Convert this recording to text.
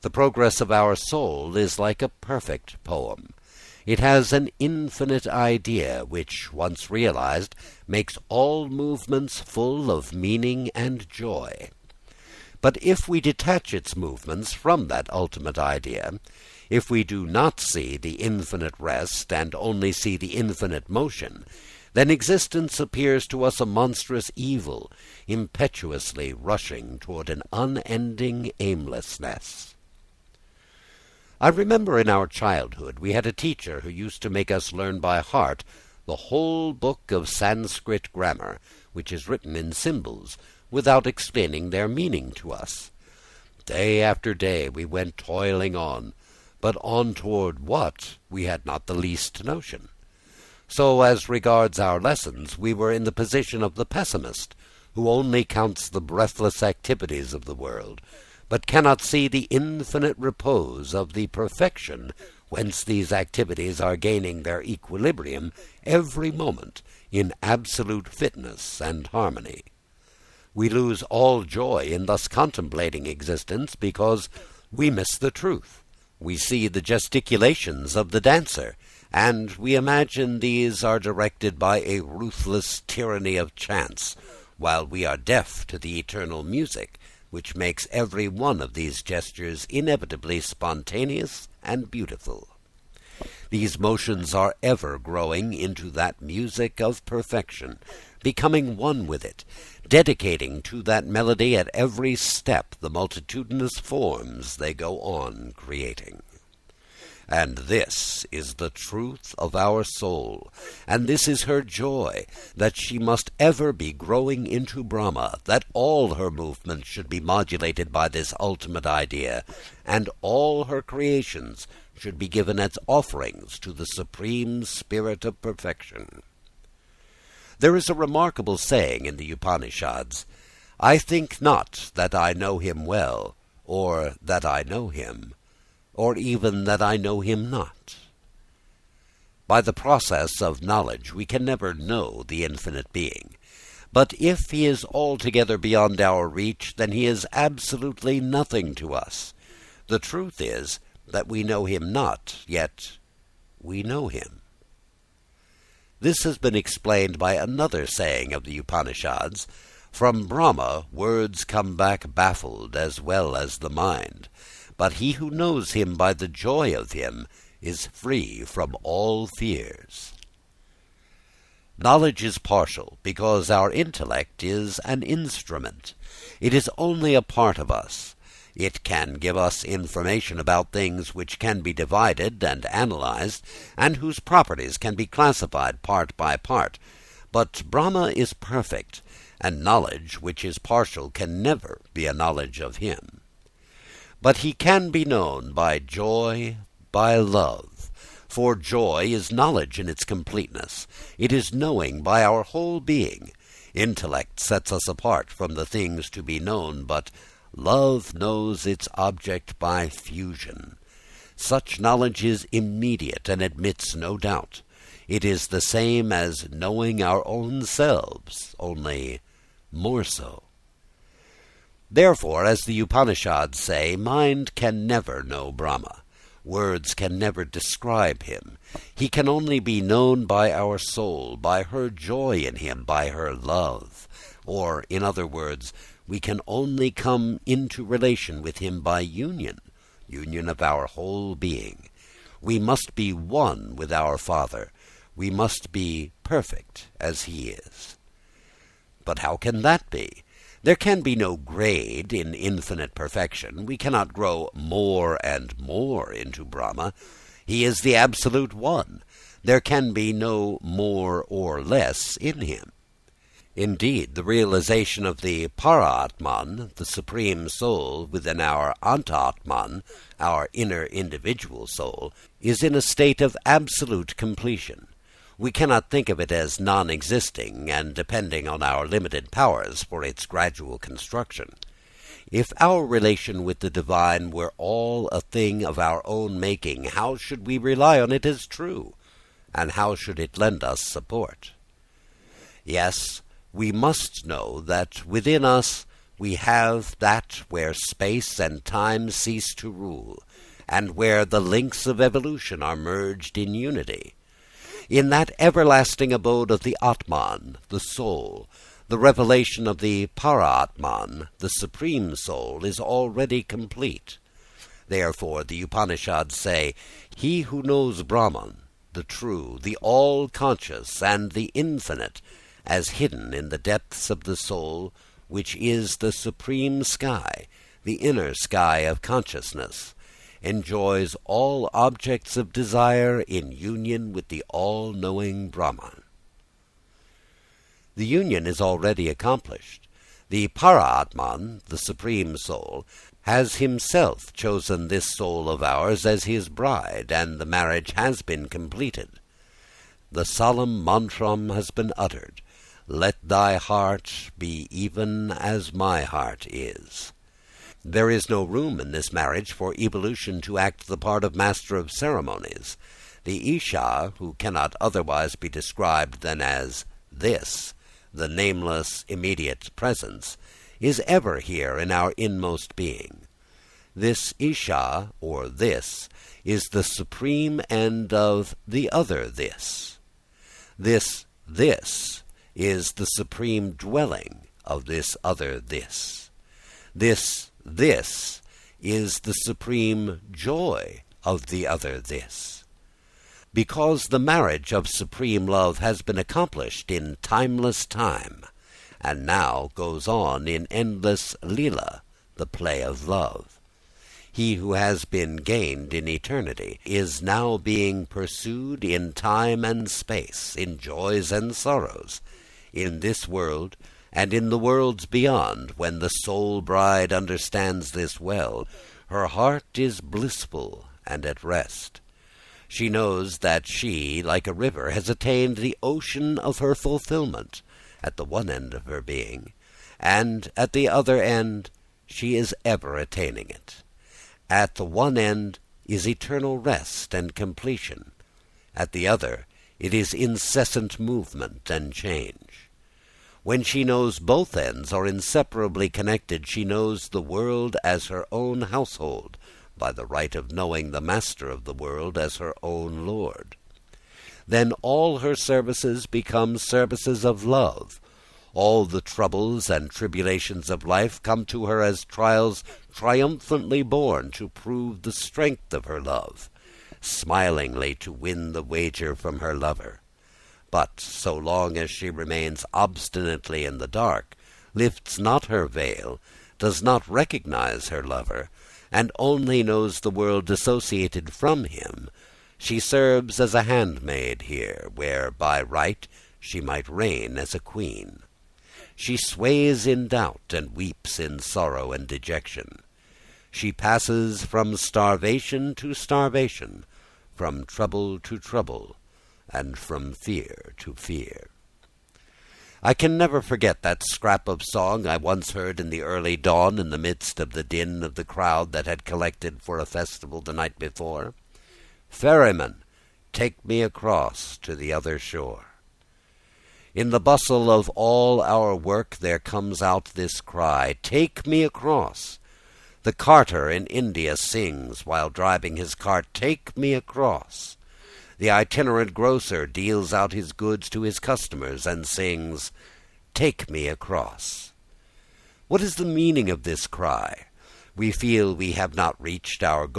The progress of our soul is like a perfect poem. It has an infinite idea which, once realized, makes all movements full of meaning and joy. But if we detach its movements from that ultimate idea, if we do not see the infinite rest and only see the infinite motion, then existence appears to us a monstrous evil, impetuously rushing toward an unending aimlessness. I remember in our childhood we had a teacher who used to make us learn by heart the whole book of Sanskrit grammar, which is written in symbols, without explaining their meaning to us. Day after day we went toiling on, but on toward what we had not the least notion. So as regards our lessons, we were in the position of the pessimist, who only counts the breathless activities of the world, but cannot see the infinite repose of the perfection whence these activities are gaining their equilibrium every moment in absolute fitness and harmony. We lose all joy in thus contemplating existence because we miss the truth. We see the gesticulations of the dancer, and we imagine these are directed by a ruthless tyranny of chance, while we are deaf to the eternal music, which makes every one of these gestures inevitably spontaneous and beautiful. These motions are ever growing into that music of perfection, becoming one with it, dedicating to that melody at every step the multitudinous forms they go on creating. And this is the truth of our soul, and this is her joy, that she must ever be growing into Brahma, that all her movements should be modulated by this ultimate idea, and all her creations should be given as offerings to the supreme spirit of perfection. There is a remarkable saying in the Upanishads, "I think not that I know him well, or that I know him, or even that I know him not." By the process of knowledge we can never know the infinite being. But if he is altogether beyond our reach, then he is absolutely nothing to us. The truth is that we know him not, yet we know him. This has been explained by another saying of the Upanishads, "From Brahma words come back baffled as well as the mind. But he who knows him by the joy of him is free from all fears." Knowledge is partial because our intellect is an instrument. It is only a part of us. It can give us information about things which can be divided and analyzed, and whose properties can be classified part by part. But Brahma is perfect, and knowledge which is partial can never be a knowledge of him. But he can be known by joy, by love. For joy is knowledge in its completeness. It is knowing by our whole being. Intellect sets us apart from the things to be known, but love knows its object by fusion. Such knowledge is immediate and admits no doubt. It is the same as knowing our own selves, only more so. Therefore, as the Upanishads say, mind can never know Brahma. Words can never describe him. He can only be known by our soul, by her joy in him, by her love. Or, in other words, we can only come into relation with him by union of our whole being. We must be one with our Father. We must be perfect as he is. But how can that be? There can be no grade in infinite perfection. We cannot grow more and more into Brahma. He is the absolute one. There can be no more or less in him. Indeed, the realization of the Para-Atman, the supreme soul within our Anta-Atman, our inner individual soul, is in a state of absolute completion. We cannot think of it as non-existing and depending on our limited powers for its gradual construction. If our relation with the divine were all a thing of our own making, how should we rely on it as true? And how should it lend us support? Yes, we must know that within us we have that where space and time cease to rule, and where the links of evolution are merged in unity. In that everlasting abode of the Atman, the soul, the revelation of the Para-Atman, the supreme soul, is already complete. Therefore the Upanishads say, he who knows Brahman, the true, the all-conscious, and the infinite, as hidden in the depths of the soul, which is the supreme sky, the inner sky of consciousness, enjoys all objects of desire in union with the all-knowing Brahman. The union is already accomplished. The Para-Atman, the supreme soul, has himself chosen this soul of ours as his bride, and the marriage has been completed. The solemn mantram has been uttered, let thy heart be even as my heart is. There is no room in this marriage for evolution to act the part of master of ceremonies. The Isha, who cannot otherwise be described than as this, the nameless immediate presence, is ever here in our inmost being. This Isha, or this, is the supreme end of the other this. This is the supreme dwelling of this other this. This is the supreme joy of the other this. Because the marriage of supreme love has been accomplished in timeless time, and now goes on in endless lila, the play of love. He who has been gained in eternity is now being pursued in time and space, in joys and sorrows, in this world and in the worlds beyond. When the soul bride understands this well, her heart is blissful and at rest. She knows that she, like a river, has attained the ocean of her fulfillment at the one end of her being, and at the other end she is ever attaining it. At the one end is eternal rest and completion. At the other it is incessant movement and change. When she knows both ends are inseparably connected, she knows the world as her own household, by the right of knowing the master of the world as her own lord. Then all her services become services of love. All the troubles and tribulations of life come to her as trials triumphantly borne to prove the strength of her love, smilingly to win the wager from her lover. But so long as she remains obstinately in the dark, lifts not her veil, does not recognize her lover, and only knows the world dissociated from him, she serves as a handmaid here, where by right she might reign as a queen. She sways in doubt and weeps in sorrow and dejection. She passes from starvation to starvation, from trouble to trouble, and from fear to fear. I can never forget that scrap of song I once heard in the early dawn in the midst of the din of the crowd that had collected for a festival the night before. Ferryman, take me across to the other shore. In the bustle of all our work there comes out this cry, take me across. The carter in India sings while driving his cart, take me across. The itinerant grocer deals out his goods to his customers and sings, take me across. What is the meaning of this cry? We feel we have not reached our goal.